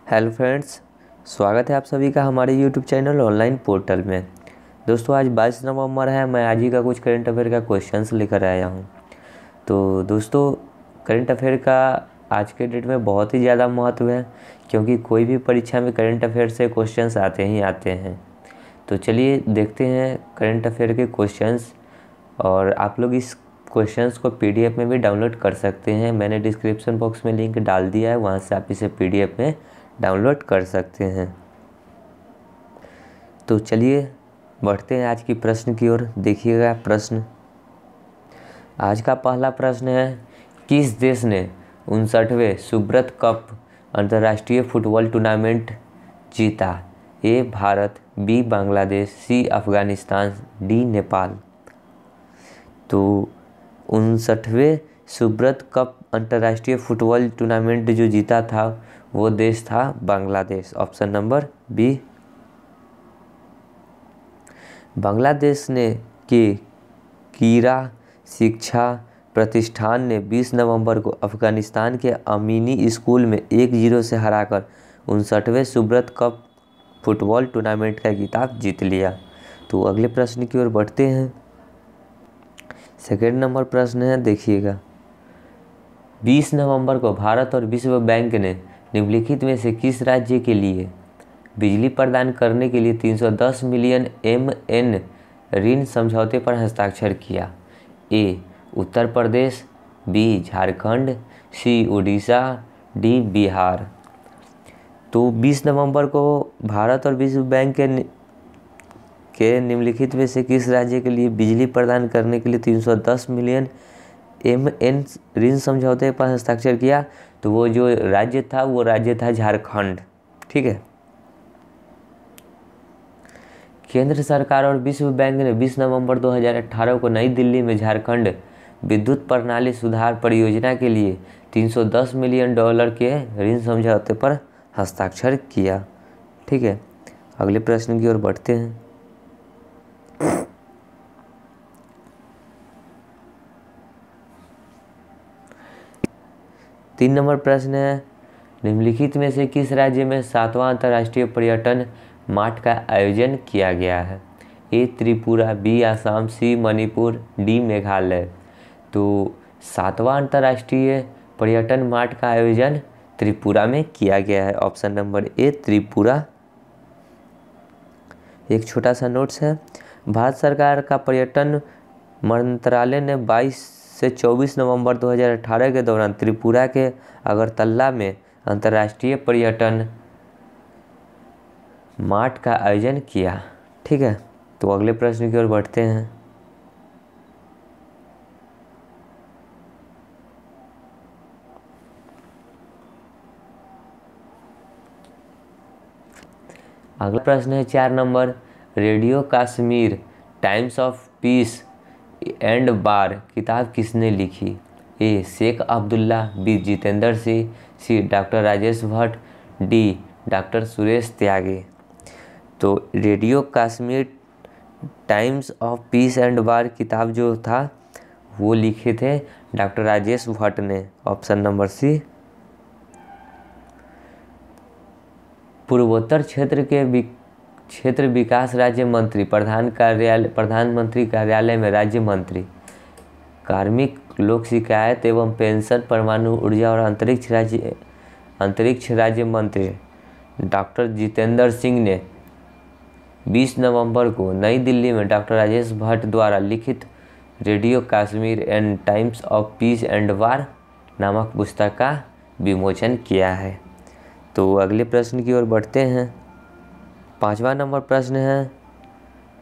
Hello friends, स्वागत है आप सभी का हमारे यूट्यूब चैनल ऑनलाइन पोर्टल में। दोस्तों आज 22 नवंबर है। मैं आज ही का कुछ करंट अफेयर का क्वेश्चंस लेकर आया हूं। तो दोस्तों करंट अफेयर का आज के डेट में बहुत ही ज़्यादा महत्व है, क्योंकि कोई भी परीक्षा में करंट अफेयर से क्वेश्चंस आते ही आते हैं। तो चलिए देखते हैं करंट अफेयर के क्वेश्चंस। और आप लोग इस क्वेश्चंस को पीडीएफ में भी डाउनलोड कर सकते हैं। मैंने डिस्क्रिप्शन बॉक्स में लिंक डाल दिया है, वहाँ से आप इसे पीडीएफ में डाउनलोड कर सकते हैं। तो चलिए बढ़ते हैं आज की प्रश्न की ओर। देखिएगा प्रश्न, आज का पहला प्रश्न है, किस देश ने 59वें सुब्रत कप अंतर्राष्ट्रीय फुटबॉल टूर्नामेंट जीता? A Bharat, B Bangladesh, C Afghanistan, D Nepal. तो 59वें सुब्रत कप अंतर्राष्ट्रीय फुटबॉल टूर्नामेंट जो जीता था वो देश था Bangladesh. Option number B. Bangladesh ने के कीरा शिक्षा प्रतिष्ठान ने 20 नवंबर को अफगानिस्तान के अमीनी स्कूल में 1-0 से हराकर 59वें सुब्रत कप फुटबॉल टूर्नामेंट का खिताब जीत लिया। तो अगले प्रश्न की ओर बढ़ते हैं। सेकेंड नंबर प्रश्न है, देखिएगा, 20 नवंबर को भारत और विश्व बैंक ने निम्नलिखित में से किस राज्य के लिए बिजली प्रदान करने के लिए 310 मिलियन MN ऋण समझौते पर हस्ताक्षर किया? ए उत्तर प्रदेश, बी झारखंड, सी उड़ीसा, डी बिहार। तो 20 नवंबर को भारत और विश्व बैंक के निम्नलिखित में से किस राज्य के लिए बिजली प्रदान करने के लिए 310 मिलियन MN ऋण समझौते पर हस्ताक्षर किया? तो वो जो राज्य था वो राज्य था झारखंड। ठीक है। केंद्र सरकार और विश्व बैंक ने 20 नवंबर 2018 को नई दिल्ली में झारखंड विद्युत प्रणाली सुधार परियोजना के लिए $310 मिलियन के ऋण समझौते पर हस्ताक्षर किया। ठीक है। अगले प्रश्न की ओर बढ़ते हैं। 3 नंबर प्रश्न है, निम्नलिखित में से किस राज्य में 7वां अंतर्राष्ट्रीय पर्यटन मार्ट का आयोजन किया गया है? ए त्रिपुरा, बी आसाम, सी मणिपुर, डी मेघालय। तो 7वां अंतर्राष्ट्रीय पर्यटन मार्ट का आयोजन त्रिपुरा में किया गया है। ऑप्शन नंबर ए त्रिपुरा। एक छोटा सा नोट्स है, भारत सरकार का पर्यटन मंत्रालय ने 22 से 24 नवंबर 2018 के दौरान त्रिपुरा के अगरतला में अंतर्राष्ट्रीय पर्यटन मार्ट का आयोजन किया। ठीक है। तो अगले प्रश्न की ओर बढ़ते हैं। अगला प्रश्न है 4 number, radio Kashmir times of peace and war किताब किसने लिखी? A Sheikh Abdullah, B Jitendra Singh, C doctor Rajesh Bhatt, D doctor Suresh Tyagi. तो radio Kashmir times of peace and war किताब जो था वो लिखे थे डॉक्टर राजेश भट्ट ने। Option number C. पूर्वोत्तर क्षेत्र विकास राज्य मंत्री प्रधानमंत्री कार्यालय में राज्य मंत्री कार्मिक, लोक शिकायत एवं पेंशन, परमाणु ऊर्जा और अंतरिक्ष राज्य मंत्री डॉक्टर जितेंद्र सिंह ने 20 नवंबर को नई दिल्ली में डॉक्टर राजेश भट्ट द्वारा लिखित radio Kashmir and times of peace and वार नामक पुस्तक का विमोचन किया है। तो अगले प्रश्न की ओर बढ़ते हैं। 5वां नंबर प्रश्न है,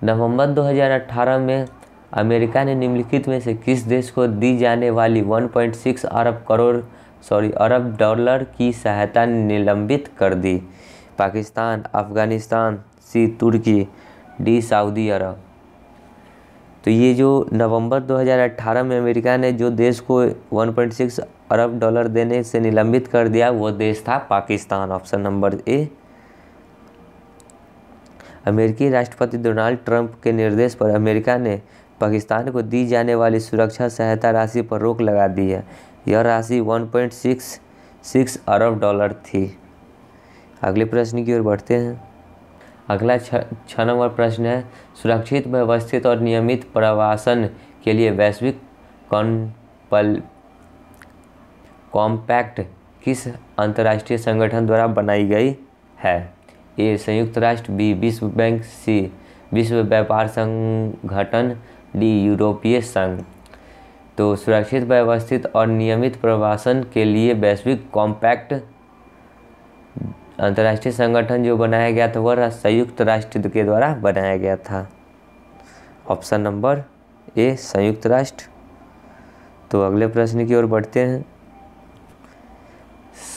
नवंबर 2018 में अमेरिका ने निम्नलिखित में से किस देश को दी जाने वाली 1.6 अरब डॉलर की सहायता निलंबित कर दी? पाकिस्तान, अफगानिस्तान, सी तुर्की, डी सऊदी अरब। तो ये जो नवंबर 2018 में अमेरिका ने जो देश को 1.6 अरब डॉलर देने से निलंबित कर दिया वो देश था पाकिस्तान। ऑप्शन नंबर ए। अमेरिकी राष्ट्रपति डोनाल्ड ट्रंप के निर्देश पर अमेरिका ने पाकिस्तान को दी जाने वाली सुरक्षा सहायता राशि पर रोक लगा दी है। यह राशि 1.66 अरब डॉलर थी। अगले प्रश्न की ओर बढ़ते हैं। अगला 6 नंबर प्रश्न है, सुरक्षित, व्यवस्थित और नियमित प्रवासन के लिए वैश्विक कॉम्पैक्ट किस अंतर्राष्ट्रीय संगठन द्वारा बनाई गई है? ए संयुक्त राष्ट्र, बी विश्व बैंक, सी विश्व व्यापार संगठन, डी यूरोपीय संघ। तो सुरक्षित, व्यवस्थित और नियमित प्रवासन के लिए वैश्विक कॉम्पैक्ट अंतर्राष्ट्रीय संगठन जो बनाया गया था वह संयुक्त राष्ट्र के द्वारा बनाया गया था। ऑप्शन नंबर ए संयुक्त राष्ट्र। तो अगले प्रश्न की ओर बढ़ते हैं।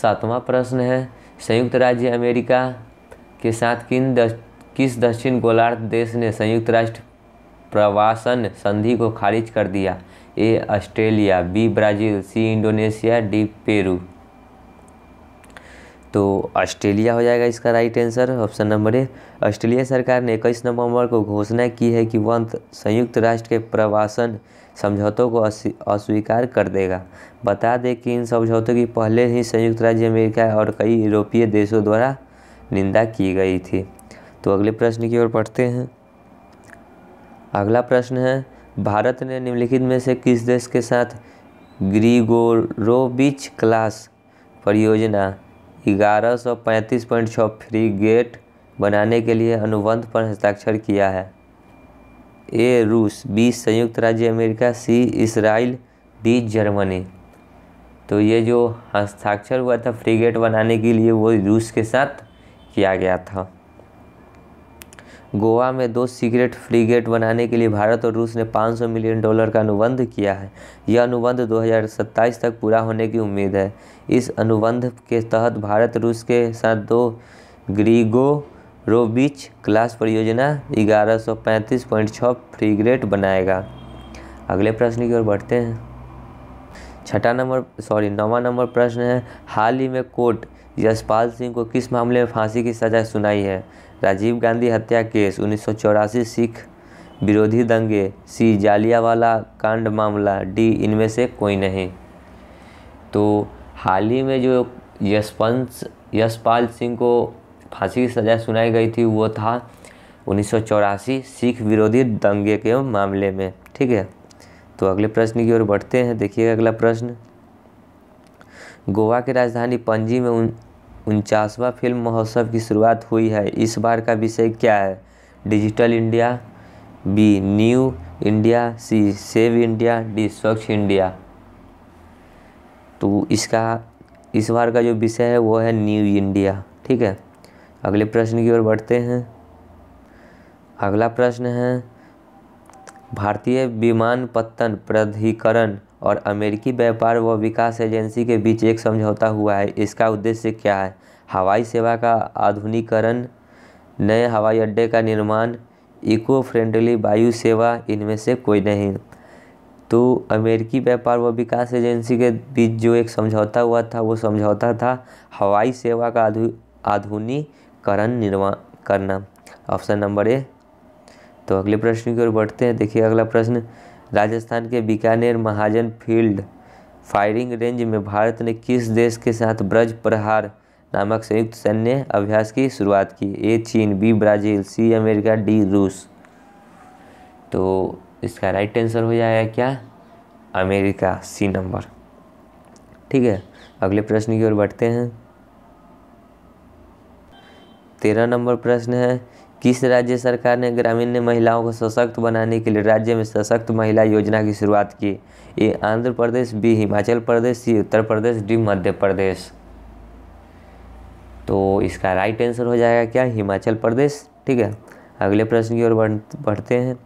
7वां प्रश्न है, संयुक्त राज्य अमेरिका के साथ किस दक्षिण गोलार्ध देश ने संयुक्त राष्ट्र प्रवासन संधि को खारिज कर दिया? A Australia, B Brazil, C Indonesia, D Peru. तो ऑस्ट्रेलिया हो जाएगा इसका right answer, option number A. Australia सरकार ने 21 नवंबर को घोषणा की है कि वह संयुक्त राष्ट्र के प्रवासन समझौतों को अस्वीकार कर देगा। बता दें कि इन समझौतों की पहले ही संयुक्त राज्य अमेरिका और कई यूरोपीय देशों द्वारा निंदा की गई थी। तो अगले प्रश्न की ओर बढ़ते हैं। अगला प्रश्न है, भारत ने निम्नलिखित में से किस देश के साथ ग्रिगोरोविच क्लास परियोजना 1135.6 फ्रीगेट बनाने के लिए अनुबंध पर हस्ताक्षर किया है? ए रूस, बी संयुक्त राज्य अमेरिका, सी इसराइल, डी जर्मनी। तो ये जो हस्ताक्षर हुआ था फ्रीगेट बनाने के लिए वो रूस के साथ किया गया था। गोवा में 2 सीक्रेट फ्रीगेट बनाने के लिए भारत और रूस ने $500 मिलियन का अनुबंध किया है। यह अनुबंध 2027 तक पूरा होने की उम्मीद है। इस अनुबंध के तहत भारत रूस के साथ 2 ग्रिगोरोविच क्लास परियोजना 1135.6 फ्रीगेट बनाएगा। अगले प्रश्न की ओर बढ़ते हैं। 9वां नंबर प्रश्न है, हाल ही में कोर्ट यशपाल सिंह को किस मामले में फांसी की सजा सुनाई है? राजीव गांधी हत्या केस, 1984 सिख विरोधी दंगे, सी जालियांवाला कांड मामला, डी इनमें से कोई नहीं। तो हाल ही में जो यशपाल सिंह को फांसी की सजा सुनाई गई थी वो था 1984 सिख विरोधी दंगे के मामले में। ठीक है, तो अगले प्रश्न की ओर बढ़ते हैं। देखिए अगला प्रश्न, गोवा की राजधानी पणजी में 49वां फिल्म महोत्सव की शुरुआत हुई है। इस बार का विषय क्या है? Digital India, B new India, C save India, D Swachh India. तो इस बार का जो विषय है वो है न्यू इंडिया। ठीक है, अगले प्रश्न की ओर बढ़ते हैं। अगला प्रश्न है, भारतीय विमानपत्तन प्राधिकरण और अमेरिकी व्यापार व विकास एजेंसी के बीच एक समझौता हुआ है। इसका उद्देश्य क्या है? हवाई सेवा का आधुनिकीकरण, नए हवाई अड्डे का निर्माण, इको फ्रेंडली वायु सेवा, इनमें से कोई नहीं। तो अमेरिकी व्यापार व विकास एजेंसी के बीच जो एक समझौता हुआ था वो समझौता था हवाई सेवा का आधुनिकीकरण निर्माण करना, ऑप्शन नंबर ए। तो अगले प्रश्न की ओर बढ़ते हैं। देखिए अगला प्रश्न, राजस्थान के बीकानेर महाजन फील्ड फायरिंग रेंज में भारत ने किस देश के साथ ब्रज प्रहार नामक संयुक्त सैन्य अभ्यास की शुरुआत की? ए चीन, B Brazil, C America, D रूस। तो इसका राइट आंसर हो जाएगा क्या? America, C number. ठीक है, अगले प्रश्न की ओर बढ़ते हैं। 13 नंबर प्रश्न है, किस राज्य सरकार ने ग्रामीण महिलाओं को सशक्त बनाने के लिए राज्य में सशक्त महिला योजना की शुरुआत की? ए आंध्र प्रदेश, बी हिमाचल प्रदेश, सी उत्तर प्रदेश, डी मध्य प्रदेश। तो इसका राइट आंसर हो जाएगा क्या? हिमाचल प्रदेश। ठीक है, अगले प्रश्न की ओर बढ़ते हैं।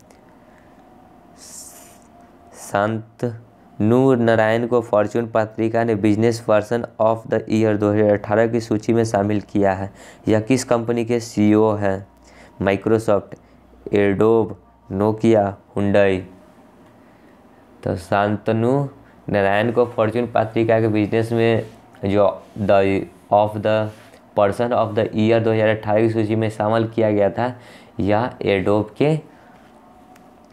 शांतनु नारायण को फॉर्च्यून पत्रिका ने business person of the year 2018 की सूची में शामिल किया है। यह किस कंपनी के सीईओ हैं? Microsoft, adobe, Nokia, Hyundai. तो शांतनु नारायण को फॉर्च्यून पत्रिका के बिजनेस में जो the person of the year 2018 की सूची में शामिल किया गया था, यह एडोब के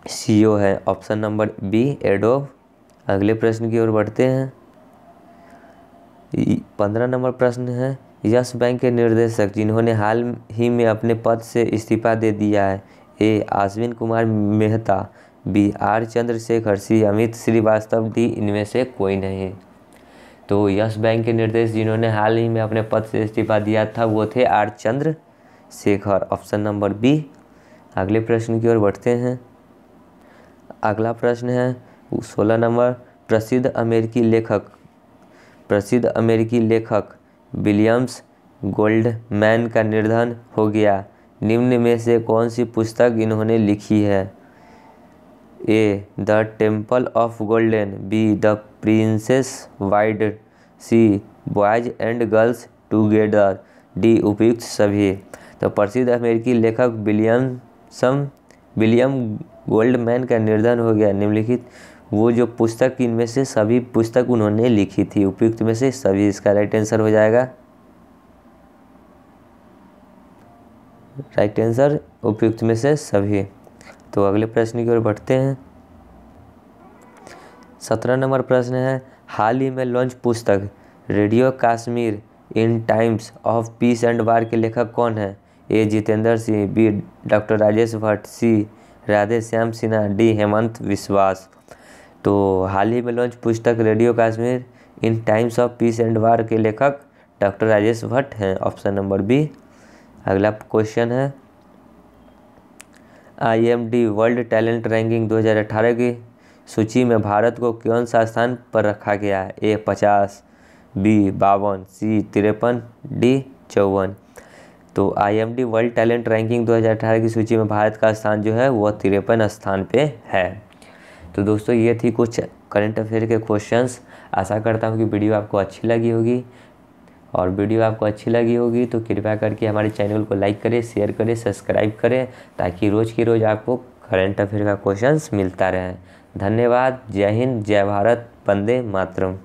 सीईओ है, ऑप्शन नंबर बी एडोब। अगले प्रश्न की ओर बढ़ते हैं। 15 नंबर प्रश्न है, यस बैंक के निर्देशक जिन्होंने हाल ही में अपने पद से इस्तीफा दे दिया है। A Ashwin Kumar Mehta, B R Chandrashekhar, C Amit Srivastava, D इनमें से कोई नहीं। तो यस बैंक के निर्देशक जिन्होंने हाल ही में अपने पद से इस्तीफा दिया था वो थे R Chandrashekhar, option number B. अगले प्रश्न की ओर बढ़ते हैं। अगला प्रश्न है 16 नंबर। प्रसिद्ध अमेरिकी लेखक विलियम्स गोल्डमैन का निधन हो गया। निम्न में से कौन सी पुस्तक इन्होंने लिखी है? A the temple of golden, B the princess bride, C boys and girls together, D उपयुक्त सभी। तो प्रसिद्ध अमेरिकी लेखक विलियम गोल्डमैन का निधन हो गया। निम्नलिखित वो जो पुस्तक इनमें से सभी पुस्तक उन्होंने लिखी थी, उपयुक्त में से सभी, इसका राइट आंसर हो जाएगा। राइट आंसर उपयुक्त में से सभी। तो अगले प्रश्न की ओर बढ़ते हैं। 17 नंबर प्रश्न है हाल ही में लॉन्च पुस्तक radio Kashmir in times of peace and वार के लेखक कौन है? ए जितेंद्र सिंह, बी डॉक्टर राजेश भट्ट, सी राधे श्याम सिन्हा, डी हेमंत विश्वास। तो हाल ही में लॉन्च पुस्तक radio Kashmir in times of peace and वार के लेखक डॉक्टर राजेश भट्ट हैं, ऑप्शन नंबर बी। अगला क्वेश्चन है IMD वर्ल्ड टैलेंट रैंकिंग 2018 की सूची में भारत को कौन सा स्थान पर रखा गया है? ए 50, बी 52, सी 53, डी 54। तो IMD वर्ल्ड टैलेंट रैंकिंग 2018 की सूची में भारत का स्थान जो है वो 53 स्थान पे है। तो दोस्तों ये थी कुछ करंट अफेयर के क्वेश्चंस। आशा करता हूँ कि वीडियो आपको अच्छी लगी होगी, और वीडियो आपको अच्छी लगी होगी तो कृपया करके हमारे चैनल को लाइक करें, शेयर करें, सब्सक्राइब करें, ताकि रोज़ की रोज़ आपको करंट अफेयर का क्वेश्चंस मिलता रहे। धन्यवाद। जय हिंद, जय भारत, वंदे मातरम।